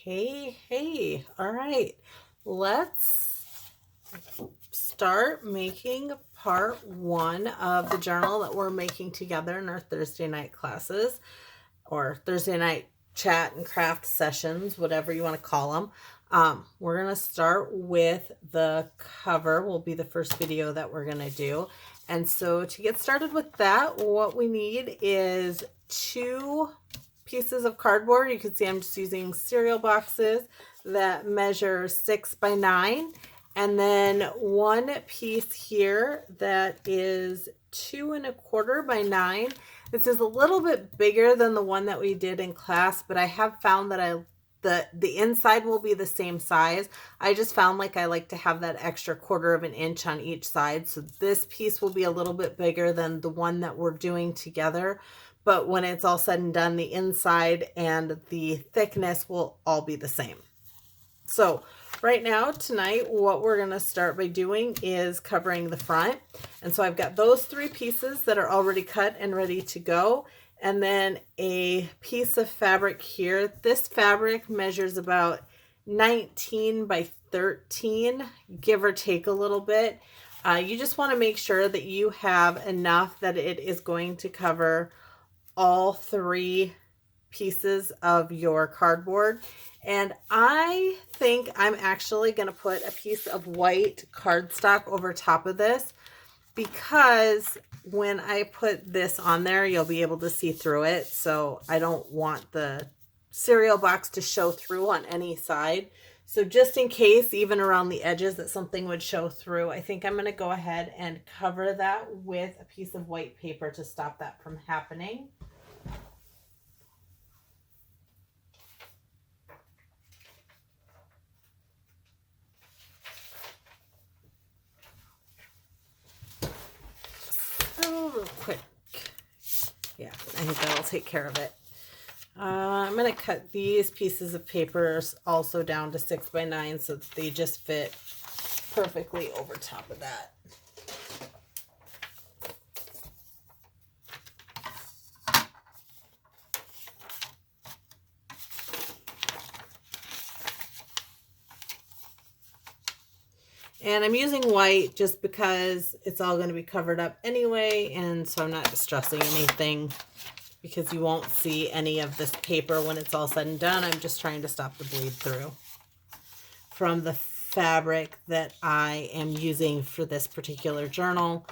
Hey. All right. Let's start making part one of the journal that we're making together in our Thursday night classes or Thursday night chat and craft sessions, whatever you want to call them. We're going to start with the cover will be the first video that we're going to do. And so to get started with that, what we need is 2 pieces of cardboard. You can see I'm just using cereal boxes that measure 6 by 9. And then 1 piece here that is 2 1/4 by 9. This is a little bit bigger than the one that we did in class, but I have found that the inside will be the same size. I just found like I like to have that extra 1/4 of an inch on each side. So this piece will be a little bit bigger than the one that we're doing together. But when it's all said and done, the inside and the thickness will all be the same. So right now, tonight, what we're going to start by doing is covering the front. And so I've got those 3 pieces that are already cut and ready to go. And then a piece of fabric here. This fabric measures about 19 by 13, give or take a little bit. You just want to make sure that you have enough that it is going to cover all 3 pieces of your cardboard. And I think I'm actually going to put a piece of white cardstock over top of this, because when I put this on there, you'll be able to see through it. So I don't want the cereal box to show through on any side. So just in case, even around the edges, that something would show through, I think I'm going to go ahead and cover that with a piece of white paper to stop that from happening. Real quick. Yeah, I think that'll take care of it. I'm going to cut these pieces of papers also down to 6 by 9 so that they just fit perfectly over top of that. And I'm using white just because it's all going to be covered up anyway, and so I'm not distressing anything because you won't see any of this paper when it's all said and done. I'm just trying to stop the bleed through from the fabric that I am using for this particular journal.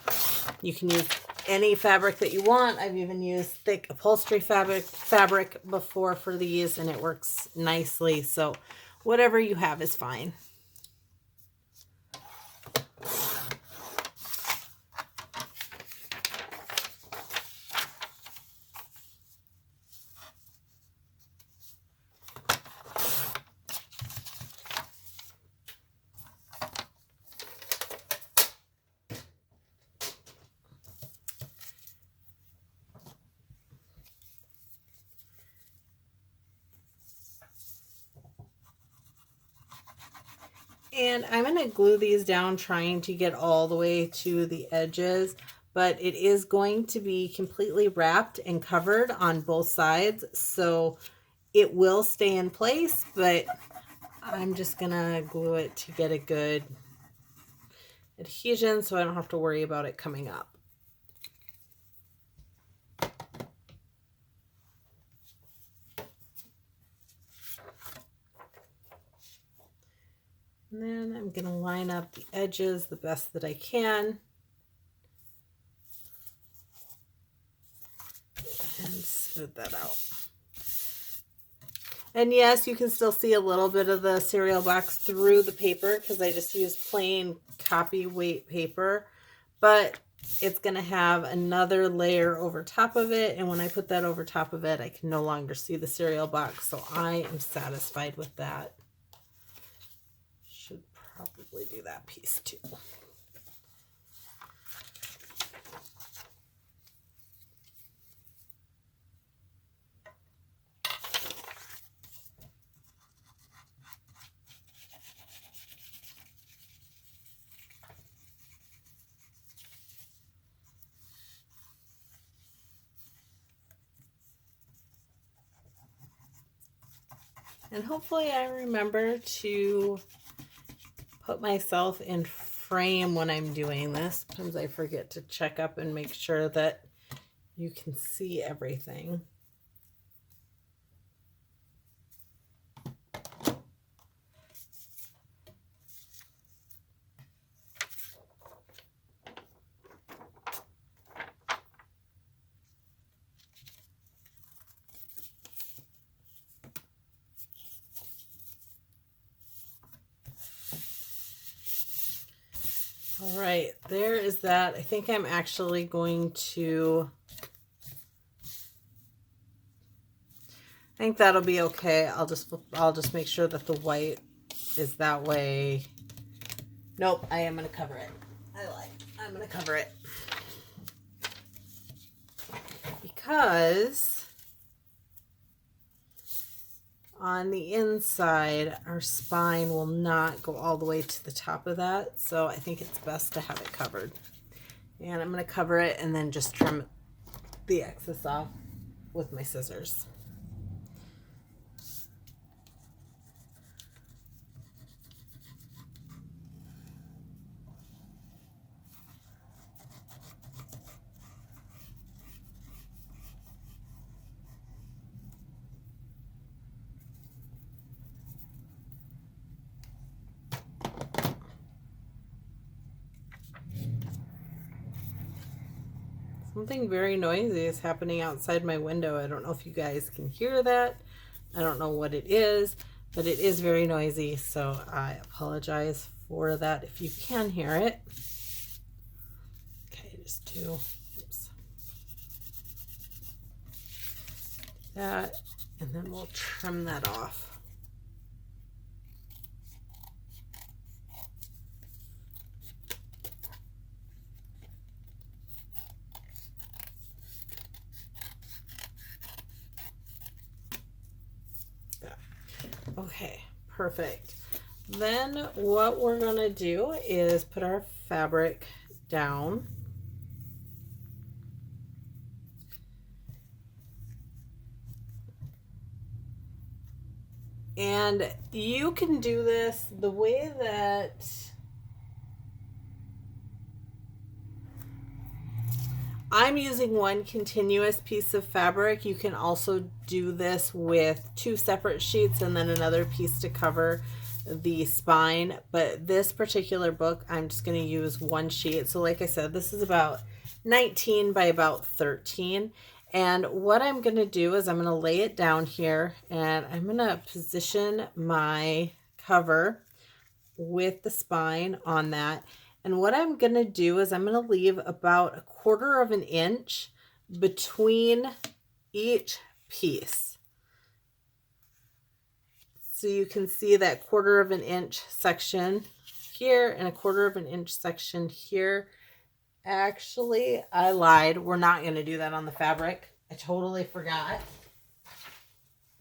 You can use any fabric that you want. I've even used thick upholstery fabric before for these, and it works nicely. So whatever you have is fine. And I'm going to glue these down, trying to get all the way to the edges, but it is going to be completely wrapped and covered on both sides, so it will stay in place, but I'm just going to glue it to get a good adhesion so I don't have to worry about it coming up. And then I'm going to line up the edges the best that I can. And smooth that out. And yes, you can still see a little bit of the cereal box through the paper because I just used plain copy weight paper. But it's going to have another layer over top of it. And when I put that over top of it, I can no longer see the cereal box. So I am satisfied with that. Should probably do that piece too. And hopefully I remember to put myself in frame when I'm doing this. Sometimes I forget to check up and make sure that you can see everything. All right, there is that. I think I'm actually going to, I think that'll be okay. I'll just make sure that the white is that way. Nope, I am going to cover it. I'm going to cover it. Because on the inside, our spine will not go all the way to the top of that. So I think it's best to have it covered. And I'm going to cover it and then just trim the excess off with my scissors. Something very noisy is happening outside my window. I don't know if you guys can hear that. I don't know what it is, but it is very noisy, so I apologize for that if you can hear it. Okay, just do that, and then we'll trim that off. Okay, perfect. Then what we're going to do is put our fabric down. And you can do this the way that I'm using one continuous piece of fabric. You can also do this with 2 separate sheets and then another piece to cover the spine. But this particular book, I'm just going to use 1 sheet. So like I said, this is about 19 by about 13. And what I'm going to do is I'm going to lay it down here and I'm going to position my cover with the spine on that. And what I'm going to do is I'm going to leave about 1/4 of an inch between each piece. So you can see that 1/4 of an inch section here and 1/4 of an inch section here. Actually, I lied. We're not going to do that on the fabric. I totally forgot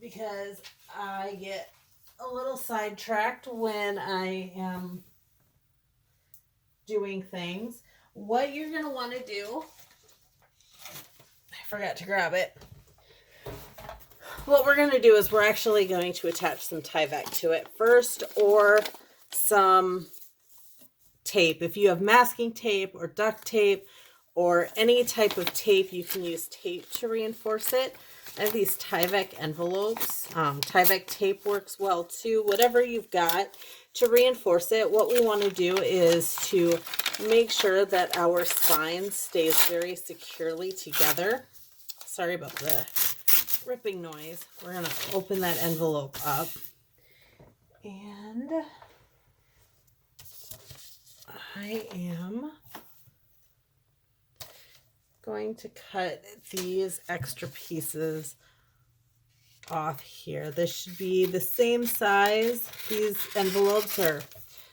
because I get a little sidetracked when I am doing things. What you're going to want to do, I forgot to grab it. What we're going to do is we're actually going to attach some Tyvek to it first, or some tape. If you have masking tape or duct tape or any type of tape, you can use tape to reinforce it. I have these Tyvek envelopes. Tyvek tape works well too. Whatever you've got to reinforce it, what we want to do is to make sure that our spine stays very securely together. Sorry about the ripping noise. We're going to open that envelope up. And I am going to cut these extra pieces off here. This should be the same size. These envelopes are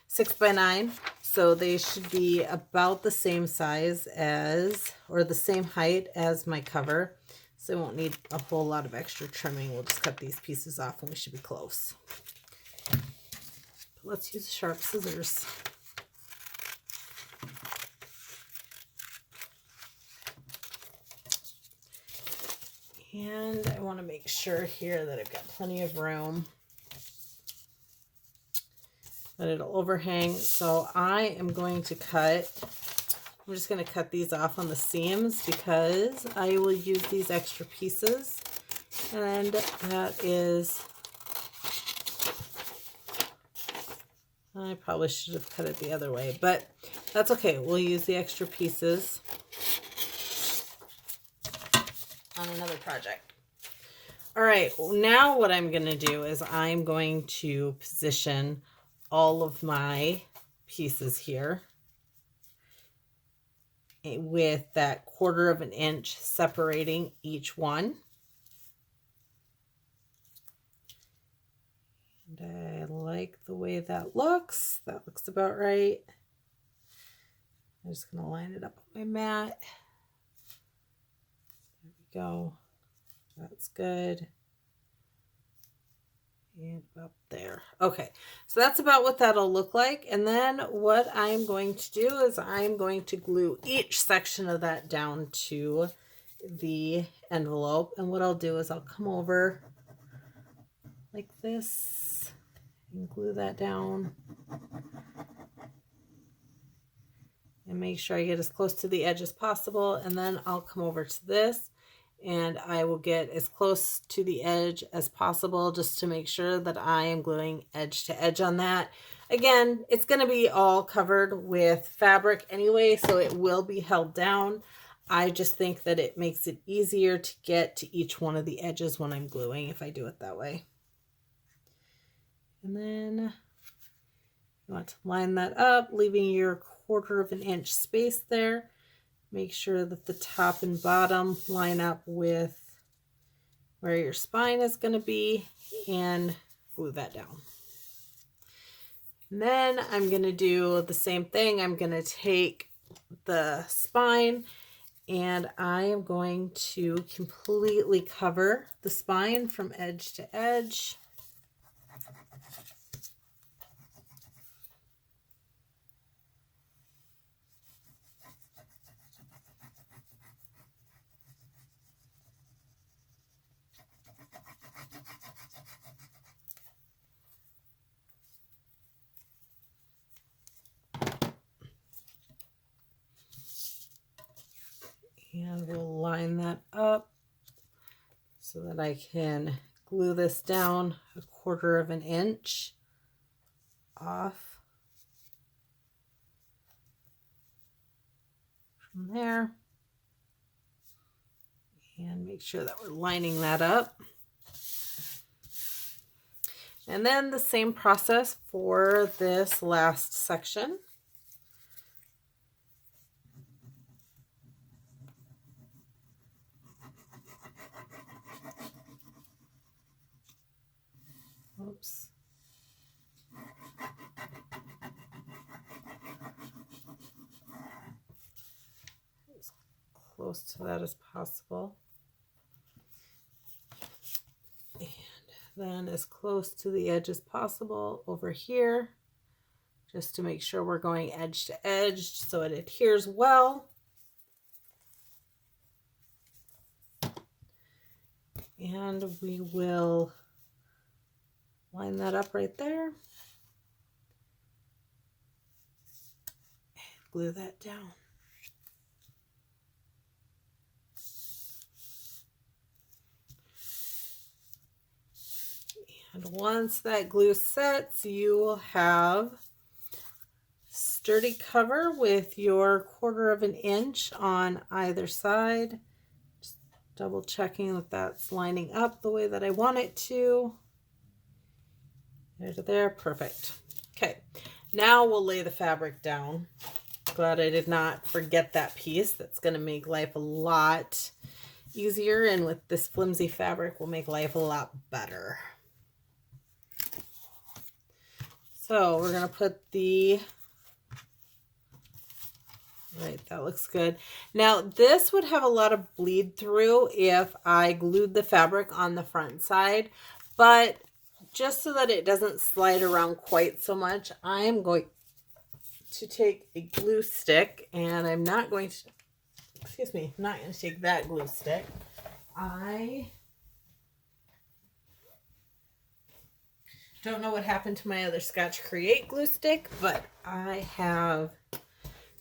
6 by 9, so they should be about the same size as, or the same height as my cover. So I won't need a whole lot of extra trimming. We'll just cut these pieces off and we should be close. But let's use sharp scissors. And I want to make sure here that I've got plenty of room. but it'll overhang. So I am going to cut, I'm just going to cut these off on the seams because I will use these extra pieces. And that is, I probably should have cut it the other way, but that's okay. We'll use the extra pieces on another project. All right, now what I'm going to do is I'm going to position all of my pieces here with that 1/4 inch separating each one. And I like the way that looks. That looks about right. I'm just going to line it up on my mat. There we go. That's good. And about there. Okay, so that's about what that'll look like. And then what I'm going to do is I'm going to glue each section of that down to the envelope. And what I'll do is I'll come over like this and glue that down. And make sure I get as close to the edge as possible. And then I'll come over to this and I will get as close to the edge as possible just to make sure that I am gluing edge to edge on that. Again, it's going to be all covered with fabric anyway, so it will be held down. I just think that it makes it easier to get to each one of the edges when I'm gluing if I do it that way. And then you want to line that up, leaving your 1/4 inch space there. Make sure that the top and bottom line up with where your spine is going to be and glue that down. And then I'm going to do the same thing. I'm going to take the spine and I am going to completely cover the spine from edge to edge. And we'll line that up so that I can glue this down 1/4 inch off from there. And make sure that we're lining that up. And then the same process for this last section. Oops. As close to that as possible. And then as close to the edge as possible over here, just to make sure we're going edge to edge so it adheres well. And we will line that up right there. And glue that down. And once that glue sets, you will have sturdy cover with your 1/4 inch on either side. Just double checking that that's lining up the way that I want it to. There to there, perfect. Okay, now we'll lay the fabric down. Glad I did not forget that piece. That's going to make life a lot easier, and with this flimsy fabric will make life a lot better. So we're going to put the, right, that looks good. Now this would have a lot of bleed through if I glued the fabric on the front side, but just so that it doesn't slide around quite so much, I am going to take a glue stick, and I'm not going to, excuse me, I'm not going to take that glue stick. Don't know what happened to my other Scotch Create glue stick, but I have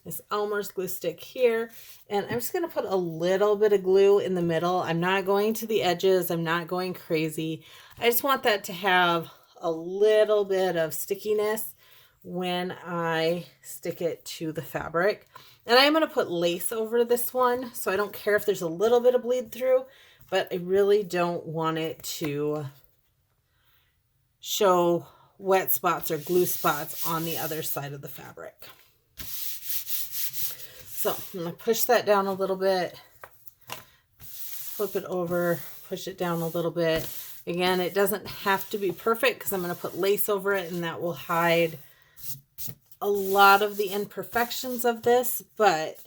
this Elmer's glue stick here, and I'm just going to put a little bit of glue in the middle. I'm not going to the edges. I'm not going crazy. I just want that to have a little bit of stickiness when I stick it to the fabric. And I'm going to put lace over this one, so I don't care if there's a little bit of bleed through, but I really don't want it to show wet spots or glue spots on the other side of the fabric. So I'm going to push that down a little bit, flip it over, push it down a little bit. Again, it doesn't have to be perfect because I'm going to put lace over it, and that will hide a lot of the imperfections of this, but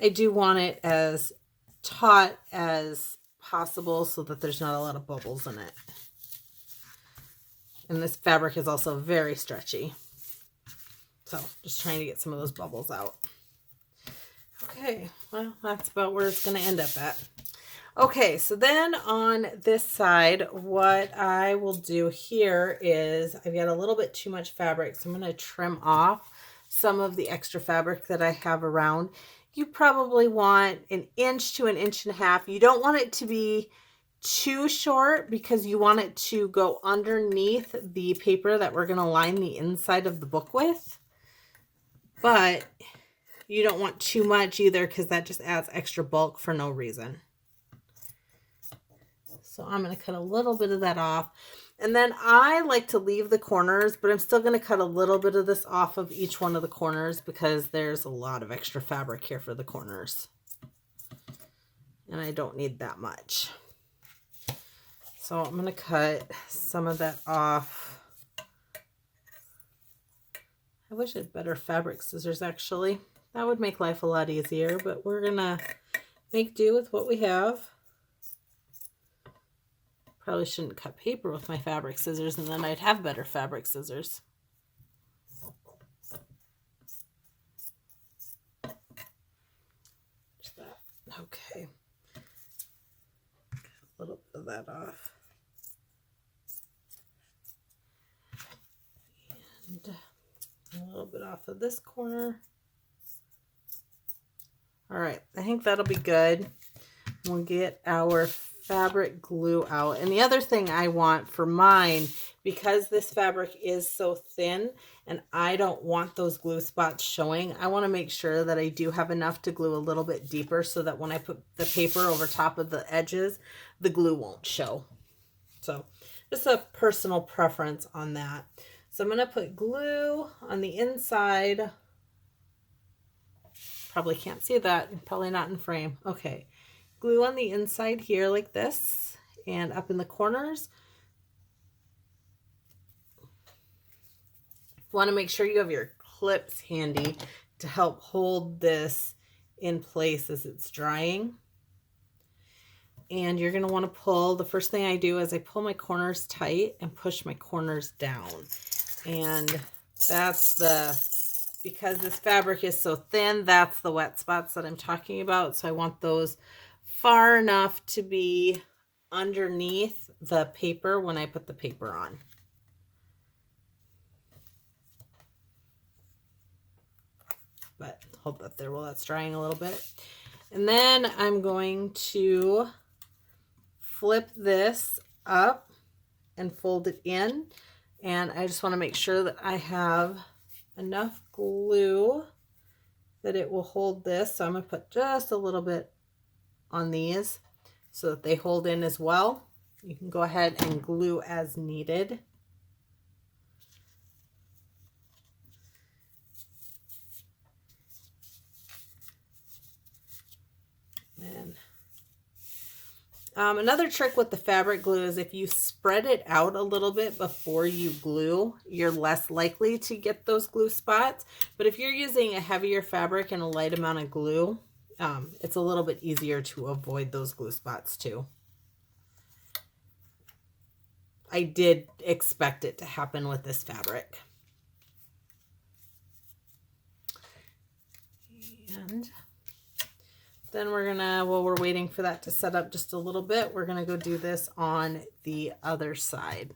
I do want it as taut as possible so that there's not a lot of bubbles in it. And this fabric is also very stretchy. So just trying to get some of those bubbles out. Okay, well, that's about where it's going to end up at. Okay, so then on this side, what I will do here is I've got a little bit too much fabric, so I'm going to trim off some of the extra fabric that I have around. You probably want 1 inch to 1.5 inches. You don't want it to be too short because you want it to go underneath the paper that we're going to line the inside of the book with. But you don't want too much either because that just adds extra bulk for no reason. So I'm going to cut a little bit of that off. And then I like to leave the corners, but I'm still going to cut a little bit of this off of each one of the corners because there's a lot of extra fabric here for the corners. And I don't need that much. So I'm going to cut some of that off. I wish I had better fabric scissors, actually. That would make life a lot easier, but we're going to make do with what we have. Probably shouldn't cut paper with my fabric scissors, and then I'd have better fabric scissors. There's that. Okay. Cut a little bit of that off. And a little bit off of this corner. All right, I think that'll be good. We'll get our fabric glue out. And the other thing I want for mine, because this fabric is so thin and I don't want those glue spots showing, I want to make sure that I do have enough to glue a little bit deeper so that when I put the paper over top of the edges, the glue won't show. So just a personal preference on that. So I'm going to put glue on the inside. Probably can't see that. Probably not in frame. Okay. Glue on the inside here like this and up in the corners. Want to make sure you have your clips handy to help hold this in place as it's drying. And you're going to want to pull, the first thing I do is I pull my corners tight and push my corners down. And that's because this fabric is so thin, that's the wet spots that I'm talking about. So I want those far enough to be underneath the paper when I put the paper on. But hold that there while that's drying a little bit. And then I'm going to flip this up and fold it in. And I just want to make sure that I have enough glue that it will hold this. So I'm going to put just a little bit on these so that they hold in as well. You can go ahead and glue as needed. And another trick with the fabric glue is if you spread it out a little bit before you glue, you're less likely to get those glue spots. But if you're using a heavier fabric and a light amount of glue, it's a little bit easier to avoid those glue spots too. I did expect it to happen with this fabric. And then we're gonna, while we're waiting for that to set up just a little bit, we're gonna go do this on the other side.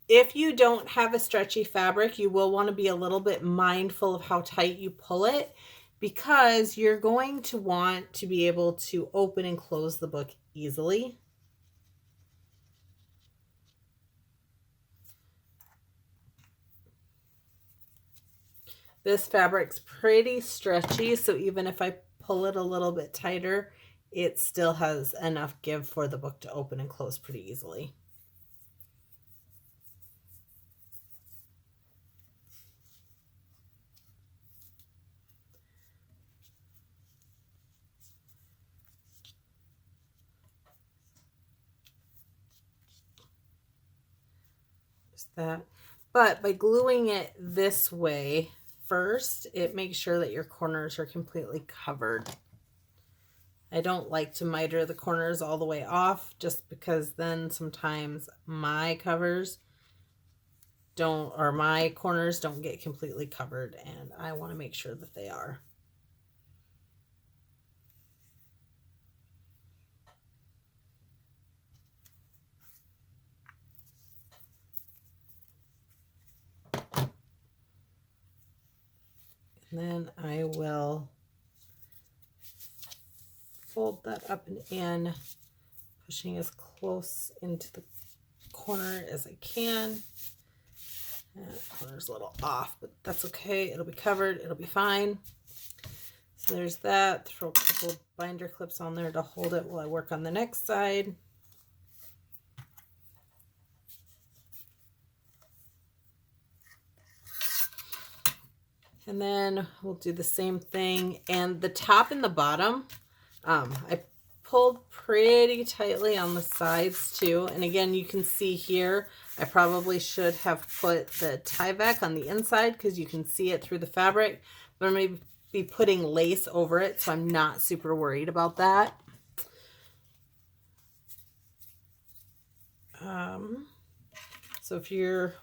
If you don't have a stretchy fabric, you will want to be a little bit mindful of how tight you pull it, because you're going to want to be able to open and close the book easily. This fabric's pretty stretchy, so even if I pull it a little bit tighter, it still has enough give for the book to open and close pretty easily. That, but by gluing it this way first, it makes sure that your corners are completely covered. I don't like to miter the corners all the way off, just because then sometimes my covers don't, or my corners don't get completely covered, and I want to make sure that they are. And then I will fold that up and in, pushing as close into the corner as I can. And the corner's a little off, but that's okay. It'll be covered. It'll be fine. So there's that. Throw a couple binder clips on there to hold it while I work on the next side. And then we'll do the same thing. And the top and the bottom, I pulled pretty tightly on the sides too. And again, you can see here, I probably should have put the Tyvek on the inside because you can see it through the fabric, but I'm going to be putting lace over it, so I'm not super worried about that. So if you're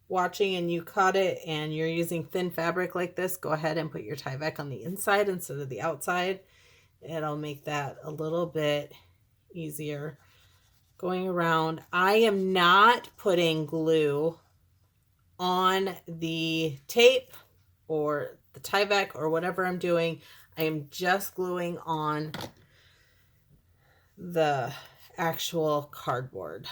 watching and you caught it and you're using thin fabric like this, go ahead and put your Tyvek on the inside instead of the outside. It'll make that a little bit easier going around. I am not putting glue on the tape or the Tyvek or whatever I'm doing. I am just gluing on the actual cardboard.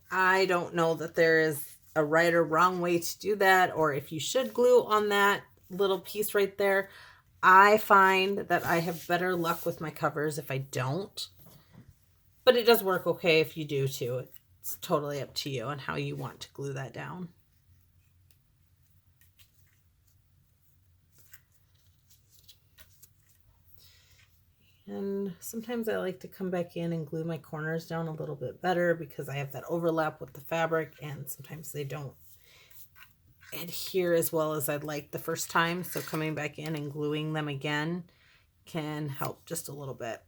I don't know that there is a right or wrong way to do that, or if you should glue on that little piece right there. I find that I have better luck with my covers if I don't, but it does work okay if you do too. It's totally up to you and how you want to glue that down. And sometimes I like to come back in and glue my corners down a little bit better because I have that overlap with the fabric, and sometimes they don't adhere as well as I'd like the first time. So coming back in and gluing them again can help just a little bit.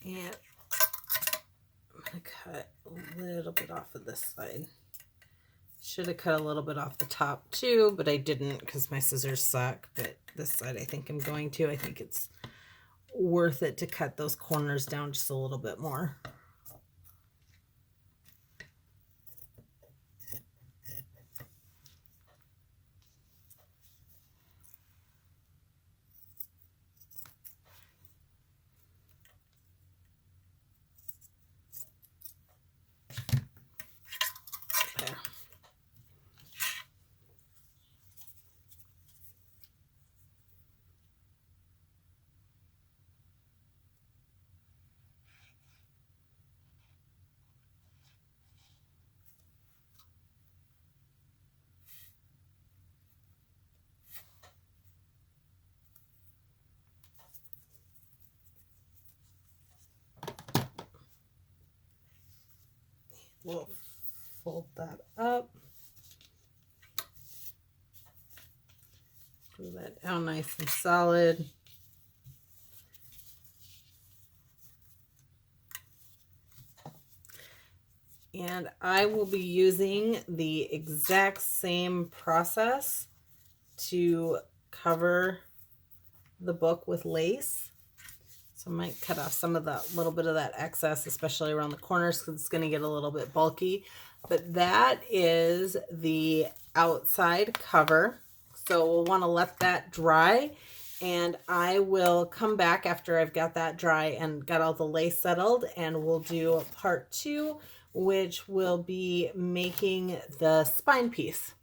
And I'm going to cut a little bit off of this side. Should have cut a little bit off the top too, but I didn't because my scissors suck. But this side I think I'm going to. I think it's worth it to cut those corners down just a little bit more. we'll fold that up. Glue that down nice and solid. And I will be using the exact same process to cover the book with lace. So I might cut off some of the little bit of that excess, especially around the corners, because it's going to get a little bit bulky. But that is the outside cover. So we'll want to let that dry, and I will come back after I've got that dry and got all the lace settled, and we'll do part 2, which will be making the spine piece.